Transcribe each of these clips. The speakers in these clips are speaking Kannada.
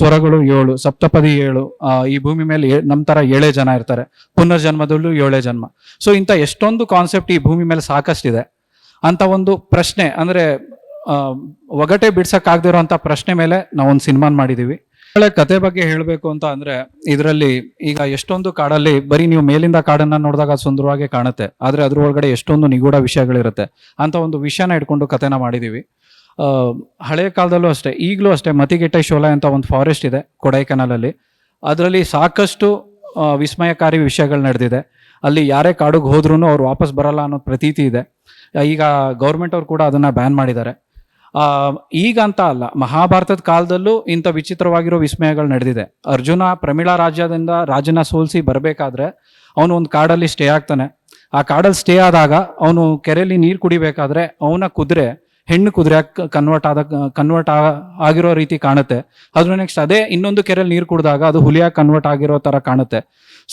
ಸ್ವರಗಳು 7, ಸಪ್ತಪದಿ 7, ಈ ಭೂಮಿ ಮೇಲೆ ನಮ್ಮ ತರ 7 ಜನ ಇರ್ತಾರೆ, ಪುನರ್ಜನ್ಮದಲ್ಲೂ 7 ಜನ್ಮ. ಸೊ ಇಂಥ ಎಷ್ಟೊಂದು ಕಾನ್ಸೆಪ್ಟ್ ಈ ಭೂಮಿ ಮೇಲೆ ಸಾಕಷ್ಟಿದೆ ಅಂತ ಒಂದು ಪ್ರಶ್ನೆ, ಅಂದ್ರೆ ಒಗಟೆ ಬಿಡ್ಸಕ್ಕಾಗದಿರೋಂಥ ಪ್ರಶ್ನೆ ಮೇಲೆ ನಾವೊಂದು ಸಿನಿಮಾನ್ ಮಾಡಿದೀವಿ. ಕತೆ ಬಗ್ಗೆ ಹೇಳಬೇಕು ಅಂತ ಅಂದ್ರೆ, ಇದರಲ್ಲಿ ಈಗ ಎಷ್ಟೊಂದು ಕಾಡಲ್ಲಿ ಬರೀ ನೀವು ಮೇಲಿಂದ ಕಾಡನ್ನ ನೋಡಿದಾಗ ಅದು ಸುಂದರವಾಗಿ ಕಾಣುತ್ತೆ, ಆದ್ರೆ ಅದ್ರ ಒಳಗಡೆ ಎಷ್ಟೊಂದು ನಿಗೂಢ ವಿಷಯಗಳಿರುತ್ತೆ. ಅಂತ ಒಂದು ವಿಷಯನ ಇಟ್ಕೊಂಡು ಕತೆನ ಮಾಡಿದೀವಿ. ಹಳೆಯ ಕಾಲದಲ್ಲೂ ಅಷ್ಟೇ, ಈಗಲೂ ಅಷ್ಟೇ, ಮತಿಗೆಟ್ಟೆ ಶೋಲೆ ಅಂತ ಒಂದು ಫಾರೆಸ್ಟ್ ಇದೆ ಕೊಡೈಕೆನಾಲಲ್ಲಿ. ಅದರಲ್ಲಿ ಸಾಕಷ್ಟು ವಿಸ್ಮಯಕಾರಿ ವಿಷಯಗಳು ನಡೆದಿದೆ. ಅಲ್ಲಿ ಯಾರೇ ಕಾಡಿಗೆ ಹೋದ್ರೂ ಅವ್ರು ವಾಪಸ್ ಬರಲ್ಲ ಅನ್ನೋ ಪ್ರತೀತಿ ಇದೆ. ಈಗ ಗೌರ್ಮೆಂಟ್ ಅವ್ರು ಕೂಡ ಅದನ್ನ ಬ್ಯಾನ್ ಮಾಡಿದ್ದಾರೆ. ಈಗ ಅಂತ ಅಲ್ಲ, ಮಹಾಭಾರತದ ಕಾಲದಲ್ಲೂ ಇಂಥ ವಿಚಿತ್ರವಾಗಿರೋ ವಿಸ್ಮಯಗಳು ನಡೆದಿದೆ. ಅರ್ಜುನ ಪ್ರಮಿಳಾ ರಾಜನ ಸೋಲಿಸಿ ಬರಬೇಕಾದ್ರೆ ಅವನು ಒಂದು ಕಾಡಲ್ಲಿ ಸ್ಟೇ ಆಗ್ತಾನೆ. ಆ ಕಾಡಲ್ಲಿ ಸ್ಟೇ ಆದಾಗ ಅವನು ಕೆರೆಯಲ್ಲಿ ನೀರು ಕುಡಿಬೇಕಾದ್ರೆ ಅವನ ಕುದುರೆ ಹೆಣ್ಣು ಕುದುರೆ ಕನ್ವರ್ಟ್ ಆಗಿರೋ ರೀತಿ ಕಾಣುತ್ತೆ. ಅದ್ರ ನೆಕ್ಸ್ಟ್ ಅದೇ ಇನ್ನೊಂದು ಕೆರೆಯಲ್ಲಿ ನೀರು ಕುಡಿದಾಗ ಅದು ಹುಲಿಯಾಗಿ ಕನ್ವರ್ಟ್ ಆಗಿರೋ ತರ ಕಾಣುತ್ತೆ.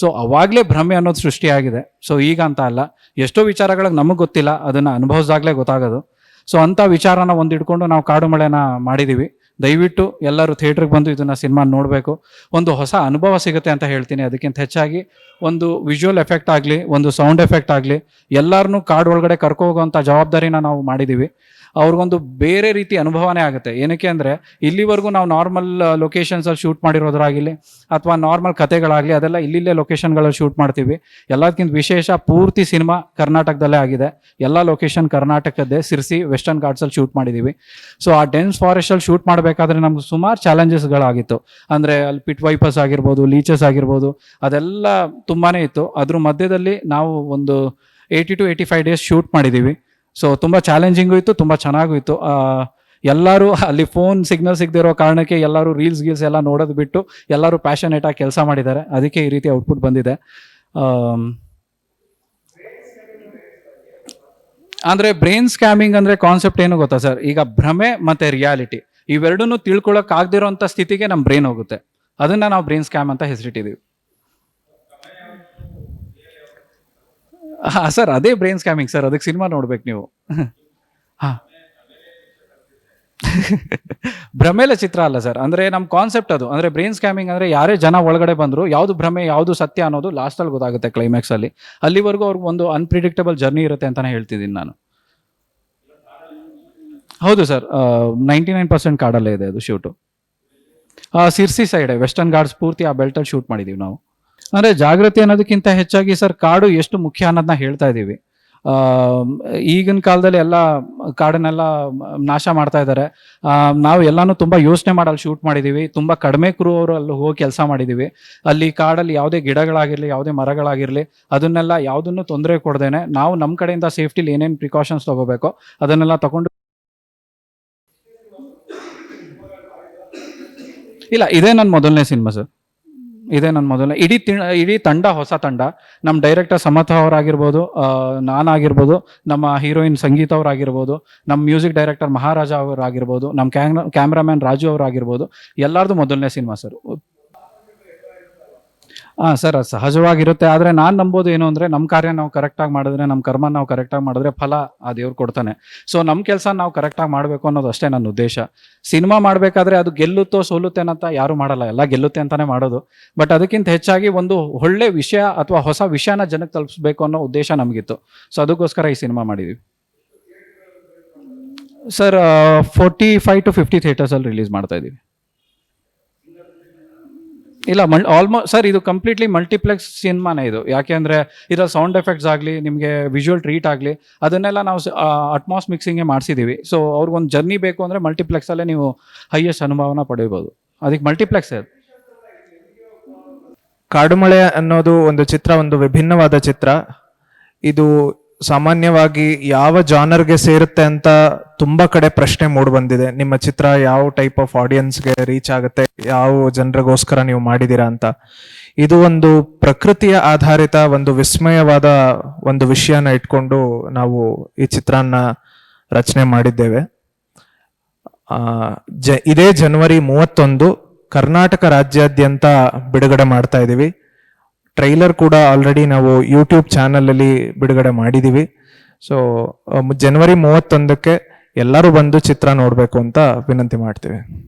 ಸೊ ಅವಾಗಲೇ ಭ್ರಮೆ ಅನ್ನೋದು ಸೃಷ್ಟಿಯಾಗಿದೆ. ಸೊ ಈಗ ಅಂತ ಅಲ್ಲ, ಎಷ್ಟೋ ವಿಚಾರಗಳಿಗೆ ನಮಗೆ ಗೊತ್ತಿಲ್ಲ, ಅದನ್ನ ಅನುಭವಿಸಿದಾಗಲೇ ಗೊತ್ತಾಗೋದು. ಸೊ ಅಂಥ ವಿಚಾರನ ಒಂದಿಡ್ಕೊಂಡು ನಾವು ಕಾಡು ಮಳೆನ ಮಾಡಿದೀವಿ. ದಯವಿಟ್ಟು ಎಲ್ಲರೂ ಥಿಯೇಟ್ರಿಗೆ ಬಂದು ಇದನ್ನ ಸಿನಿಮಾ ನೋಡಬೇಕು. ಒಂದು ಹೊಸ ಅನುಭವ ಸಿಗುತ್ತೆ ಅಂತ ಹೇಳ್ತೀನಿ. ಅದಕ್ಕಿಂತ ಹೆಚ್ಚಾಗಿ ಒಂದು ವಿಜುವಲ್ ಎಫೆಕ್ಟ್ ಆಗಲಿ, ಒಂದು ಸೌಂಡ್ ಎಫೆಕ್ಟ್ ಆಗಲಿ, ಎಲ್ಲರನ್ನೂ ಕಾಡು ಒಳಗಡೆ ಕರ್ಕೊ ಹೋಗುವಂಥ ಜವಾಬ್ದಾರಿನ ನಾವು ಮಾಡಿದ್ದೀವಿ. ಅವ್ರಿಗೊಂದು ಬೇರೆ ರೀತಿ ಅನುಭವನೇ ಆಗುತ್ತೆ. ಏನಕ್ಕೆ ಅಂದರೆ, ಇಲ್ಲಿವರೆಗೂ ನಾವು ನಾರ್ಮಲ್ ಲೊಕೇಶನ್ಸಲ್ಲಿ ಶೂಟ್ ಮಾಡಿರೋದ್ರಾಗಿರಲಿ ಅಥವಾ ನಾರ್ಮಲ್ ಕತೆಗಳಾಗಲಿ, ಅದೆಲ್ಲ ಇಲ್ಲಿಲ್ಲೇ ಲೊಕೇಶನ್ಗಳಲ್ಲಿ ಶೂಟ್ ಮಾಡ್ತೀವಿ. ಎಲ್ಲದಕ್ಕಿಂತ ವಿಶೇಷ, ಪೂರ್ತಿ ಸಿನಿಮಾ ಕರ್ನಾಟಕದಲ್ಲೇ ಆಗಿದೆ. ಎಲ್ಲ ಲೊಕೇಶನ್ ಕರ್ನಾಟಕದ್ದೇ, ಸಿರ್ಸಿ ವೆಸ್ಟರ್ನ್ ಘಾಟ್ಸಲ್ಲಿ ಶೂಟ್ ಮಾಡಿದ್ದೀವಿ. ಸೊ ಆ ಡೆನ್ಸ್ ಫಾರೆಸ್ಟಲ್ಲಿ ಶೂಟ್ ಮಾಡಬೇಕಾದ್ರೆ ನಮ್ಗೆ ಸುಮಾರು ಚಾಲೆಂಜಸ್ಗಳಾಗಿತ್ತು. ಅಂದರೆ ಅಲ್ಲಿ ಪಿಟ್ ವೈಪರ್ಸ್ ಆಗಿರ್ಬೋದು, ಲೀಚಸ್ ಆಗಿರ್ಬೋದು, ಅದೆಲ್ಲ ತುಂಬಾ ಇತ್ತು. ಅದ್ರ ಮಧ್ಯದಲ್ಲಿ ನಾವು ಒಂದು 80 to 85 ಡೇಸ್ ಶೂಟ್ ಮಾಡಿದ್ದೀವಿ. ಸೊ ತುಂಬ ಚಾಲೆಂಜಿಂಗು ಇತ್ತು, ತುಂಬ ಚೆನ್ನಾಗೂ ಇತ್ತು. ಎಲ್ಲರೂ ಅಲ್ಲಿ ಫೋನ್ ಸಿಗ್ನಲ್ ಸಿಗದಿರೋ ಕಾರಣಕ್ಕೆ ಎಲ್ಲರೂ ರೀಲ್ಸ್ ಎಲ್ಲ ನೋಡೋದು ಬಿಟ್ಟು ಎಲ್ಲರೂ ಪ್ಯಾಷನೇಟ್ ಆಗಿ ಕೆಲಸ ಮಾಡಿದ್ದಾರೆ. ಅದಕ್ಕೆ ಈ ರೀತಿ ಔಟ್ಪುಟ್ ಬಂದಿದೆ. ಅಂದರೆ ಬ್ರೈನ್ ಸ್ಕ್ಯಾಮಿಂಗ್ ಅಂದರೆ ಕಾನ್ಸೆಪ್ಟ್ ಏನು ಗೊತ್ತಾ ಸರ್? ಈಗ ಭ್ರಮೆ ಮತ್ತು ರಿಯಾಲಿಟಿ ಇವೆರಡನ್ನೂ ತಿಳ್ಕೊಳಕ್ ಆಗದಿರೋಂಥ ಸ್ಥಿತಿಗೆ ನಮ್ಮ ಬ್ರೈನ್ ಹೋಗುತ್ತೆ. ಅದನ್ನು ನಾವು ಬ್ರೈನ್ ಸ್ಕ್ಯಾಮ್ ಅಂತ ಹೆಸರಿಟ್ಟಿದ್ದೀವಿ. ಸರ್ ಅದೇ ಬ್ರೈನ್ ಸ್ಕ್ಯಾಮಿಂಗ್ ಸರ್, ಅದಕ್ಕೆ ಸಿನಿಮಾ ನೋಡ್ಬೇಕು ನೀವು. ಹಾಂ ಭ್ರಮೆಲ ಚಿತ್ರ ಅಲ್ಲ ಸರ್, ಅಂದರೆ ನಮ್ಮ ಕಾನ್ಸೆಪ್ಟ್ ಅದು. ಅಂದರೆ ಬ್ರೈನ್ ಸ್ಕ್ಯಾಮಿಂಗ್ ಅಂದರೆ ಯಾರೇ ಜನ ಒಳಗಡೆ ಬಂದರು ಯಾವುದು ಭ್ರಮೆ ಯಾವುದು ಸತ್ಯ ಅನ್ನೋದು ಲಾಸ್ಟಲ್ಲಿ ಗೊತ್ತಾಗುತ್ತೆ ಕ್ಲೈಮ್ಯಾಕ್ಸಲ್ಲಿ. ಅಲ್ಲಿವರೆಗೂ ಅವ್ರಿಗೆ ಒಂದು ಅನ್ಪ್ರಿಡಿಕ್ಟಬಲ್ ಜರ್ನಿ ಇರುತ್ತೆ ಅಂತಲೇ ಹೇಳ್ತಿದ್ದೀನಿ ನಾನು. ಹೌದು ಸರ್, 99% ಕಾಡಲ್ಲೇ ಇದೆ ಅದು shoot. Sirsi side Western Ghats ಪೂರ್ತಿ ಆ ಬೆಲ್ಟಲ್ಲಿ ಶೂಟ್ ಮಾಡಿದ್ದೀವಿ ನಾವು. ಅಂದರೆ ಜಾಗೃತಿ ಅನ್ನೋದಕ್ಕಿಂತ ಹೆಚ್ಚಾಗಿ ಸರ್, ಕಾಡು ಎಷ್ಟು ಮುಖ್ಯ ಅನ್ನೋದನ್ನ ಹೇಳ್ತಾ ಇದ್ದೀವಿ. ಈಗಿನ ಕಾಲದಲ್ಲಿ ಎಲ್ಲ ಕಾಡನ್ನೆಲ್ಲ ನಾಶ ಮಾಡ್ತಾ ಇದ್ದಾರೆ. ನಾವು ಎಲ್ಲಾನು ತುಂಬ ಯೋಚನೆ ಮಾಡಿ ಅಲ್ಲಿ ಶೂಟ್ ಮಾಡಿದ್ದೀವಿ. ತುಂಬ ಕಡಿಮೆ ಕ್ರೂ ಅವರು ಅಲ್ಲಿ ಹೋಗಿ ಕೆಲಸ ಮಾಡಿದ್ದೀವಿ. ಅಲ್ಲಿ ಕಾಡಲ್ಲಿ ಯಾವುದೇ ಗಿಡಗಳಾಗಿರಲಿ, ಯಾವುದೇ ಮರಗಳಾಗಿರಲಿ, ಅದನ್ನೆಲ್ಲ ಯಾವುದನ್ನು ತೊಂದರೆ ಕೊಡ್ದೇನೆ ನಾವು ನಮ್ಮ ಕಡೆಯಿಂದ ಸೇಫ್ಟಿಲಿ ಏನೇನು ಪ್ರಿಕಾಷನ್ಸ್ ತೊಗೋಬೇಕೋ ಅದನ್ನೆಲ್ಲ ತಗೊಂಡು. ಇಲ್ಲ, ಇದೇ ನನ್ನ ಮೊದಲನೇ ಸಿನಿಮಾ ಸರ್, ಇದೇ ನನ್ನ ಮೊದಲನೇ. ಇಡೀ ತಂಡ ಹೊಸ ತಂಡ. ನಮ್ಮ ಡೈರೆಕ್ಟರ್ ಸಮಥ ಅವರಾಗಿರ್ಬೋದು, ನಾನಾಗಿರ್ಬೋದು, ನಮ್ಮ ಹೀರೋಯಿನ್ ಸಂಗೀತ ಅವರಾಗಿರ್ಬೋದು, ನಮ್ಮ ಮ್ಯೂಸಿಕ್ ಡೈರೆಕ್ಟರ್ ಮಹಾರಾಜ ಅವರಾಗಿರ್ಬೋದು, ನಮ್ಮ ಕ್ಯಾಮ್ರಾಮ್ಯಾನ್ ರಾಜು ಅವರಾಗಿರ್ಬೋದು, ಎಲ್ಲರದು ಮೊದಲನೇ ಸಿನಿಮಾ ಸರ್. ಹಾಂ ಸರ್, ಅದು ಸಹಜವಾಗಿರುತ್ತೆ. ಆದರೆ ನಾನು ನಂಬೋದು ಏನು ಅಂದರೆ, ನಮ್ಮ ಕಾರ್ಯ ನಾವು ಕರೆಕ್ಟಾಗಿ ಮಾಡಿದ್ರೆ, ನಮ್ಮ ಕರ್ಮ ನಾವು ಕರೆಕ್ಟಾಗಿ ಮಾಡಿದ್ರೆ ಫಲ ಆ ದೇವ್ರು ಕೊಡ್ತಾನೆ. ಸೊ ನಮ್ಮ ಕೆಲಸ ನಾವು ಕರೆಕ್ಟಾಗಿ ಮಾಡಬೇಕು ಅನ್ನೋದು ಅಷ್ಟೇ ನನ್ನ ಉದ್ದೇಶ. ಸಿನಿಮಾ ಮಾಡಬೇಕಾದ್ರೆ ಅದು ಗೆಲ್ಲುತ್ತೋ ಸೋಲುತ್ತೆ ಅಂತ ಯಾರೂ ಮಾಡಲ್ಲ, ಎಲ್ಲ ಗೆಲ್ಲುತ್ತೆ ಅಂತಲೇ ಮಾಡೋದು. ಬಟ್ ಅದಕ್ಕಿಂತ ಹೆಚ್ಚಾಗಿ ಒಂದು ಒಳ್ಳೆ ವಿಷಯ ಅಥವಾ ಹೊಸ ವಿಷಯನ ಜನಕ್ಕೆ ತಲುಪಿಸ್ಬೇಕು ಅನ್ನೋ ಉದ್ದೇಶ ನಮಗಿತ್ತು. ಸೊ ಅದಕ್ಕೋಸ್ಕರ ಈ ಸಿನಿಮಾ ಮಾಡಿದ್ವಿ ಸರ್. 45 to 50 ಥಿಯೇಟರ್ಸಲ್ಲಿ ರಿಲೀಸ್ ಮಾಡ್ತಾ ಇದ್ದೀವಿ. ಇಲ್ಲ, ಆಲ್ಮೋಸ್ಟ್ ಸರ್ ಇದು ಕಂಪ್ಲೀಟ್ಲಿ ಮಲ್ಟಿಪ್ಲೆಕ್ಸ್ ಸಿನಿಮಾನೇ ಇದು. ಯಾಕೆ ಅಂದರೆ ಇದರ ಸೌಂಡ್ ಎಫೆಕ್ಟ್ಸ್ ಆಗಲಿ, ನಿಮಗೆ ವಿಜುವಲ್ ಟ್ರೀಟ್ ಆಗಲಿ, ಅದನ್ನೆಲ್ಲ ನಾವು ಅಟ್ಮಾಸ್ ಮಿಕ್ಸಿಂಗೇ ಮಾಡಿಸಿದ್ದೀವಿ. ಸೊ ಅವ್ರಿಗೊಂದು ಜರ್ನಿ ಬೇಕು ಅಂದರೆ ಮಲ್ಟಿಪ್ಲೆಕ್ಸಲ್ಲೇ ನೀವು ಹೈಯೆಸ್ಟ್ ಅನುಭವನ ಪಡೆಯಬಹುದು. ಅದಕ್ಕೆ ಮಲ್ಟಿಪ್ಲೆಕ್ಸ್ ಅದು. ಕಾಡುಮಳೆ ಅನ್ನೋದು ಒಂದು ಚಿತ್ರ, ಒಂದು ವಿಭಿನ್ನವಾದ ಚಿತ್ರ. ಇದು ಸಾಮಾನ್ಯವಾಗಿ ಯಾವ ಜಾನರ್ಗೆ ಸೇರುತ್ತೆ ಅಂತ ತುಂಬಾ ಕಡೆ ಪ್ರಶ್ನೆ ಮೂಡಿ ಬಂದಿದೆ. ನಿಮ್ಮ ಚಿತ್ರ ಯಾವ ಟೈಪ್ ಆಫ್ ಆಡಿಯನ್ಸ್ಗೆ ರೀಚ್ ಆಗುತ್ತೆ, ಯಾವ ಜನರಿಗೋಸ್ಕರ ನೀವು ಮಾಡಿದ್ದೀರಾ ಅಂತ. ಇದು ಒಂದು ಪ್ರಕೃತಿಯ ಆಧಾರಿತ ಒಂದು ವಿಸ್ಮಯವಾದ ಒಂದು ವಿಷಯನ ಇಟ್ಕೊಂಡು ನಾವು ಈ ಚಿತ್ರನ ರಚನೆ ಮಾಡಿದ್ದೇವೆ. ಇದೇ ಜನವರಿ 31 ಕರ್ನಾಟಕ ರಾಜ್ಯಾದ್ಯಂತ ಬಿಡುಗಡೆ ಮಾಡ್ತಾ ಇದ್ದೀವಿ. ಟ್ರೈಲರ್ ಕೂಡ ಆಲ್ರೆಡಿ ನಾವು ಯೂಟ್ಯೂಬ್ ಚಾನಲಲ್ಲಿ ಬಿಡುಗಡೆ ಮಾಡಿದ್ದೀವಿ. ಸೊ ಜನವರಿ 31ಕ್ಕೆ ಎಲ್ಲರೂ ಬಂದು ಚಿತ್ರ ನೋಡಬೇಕು ಅಂತ ವಿನಂತಿ ಮಾಡ್ತೀವಿ.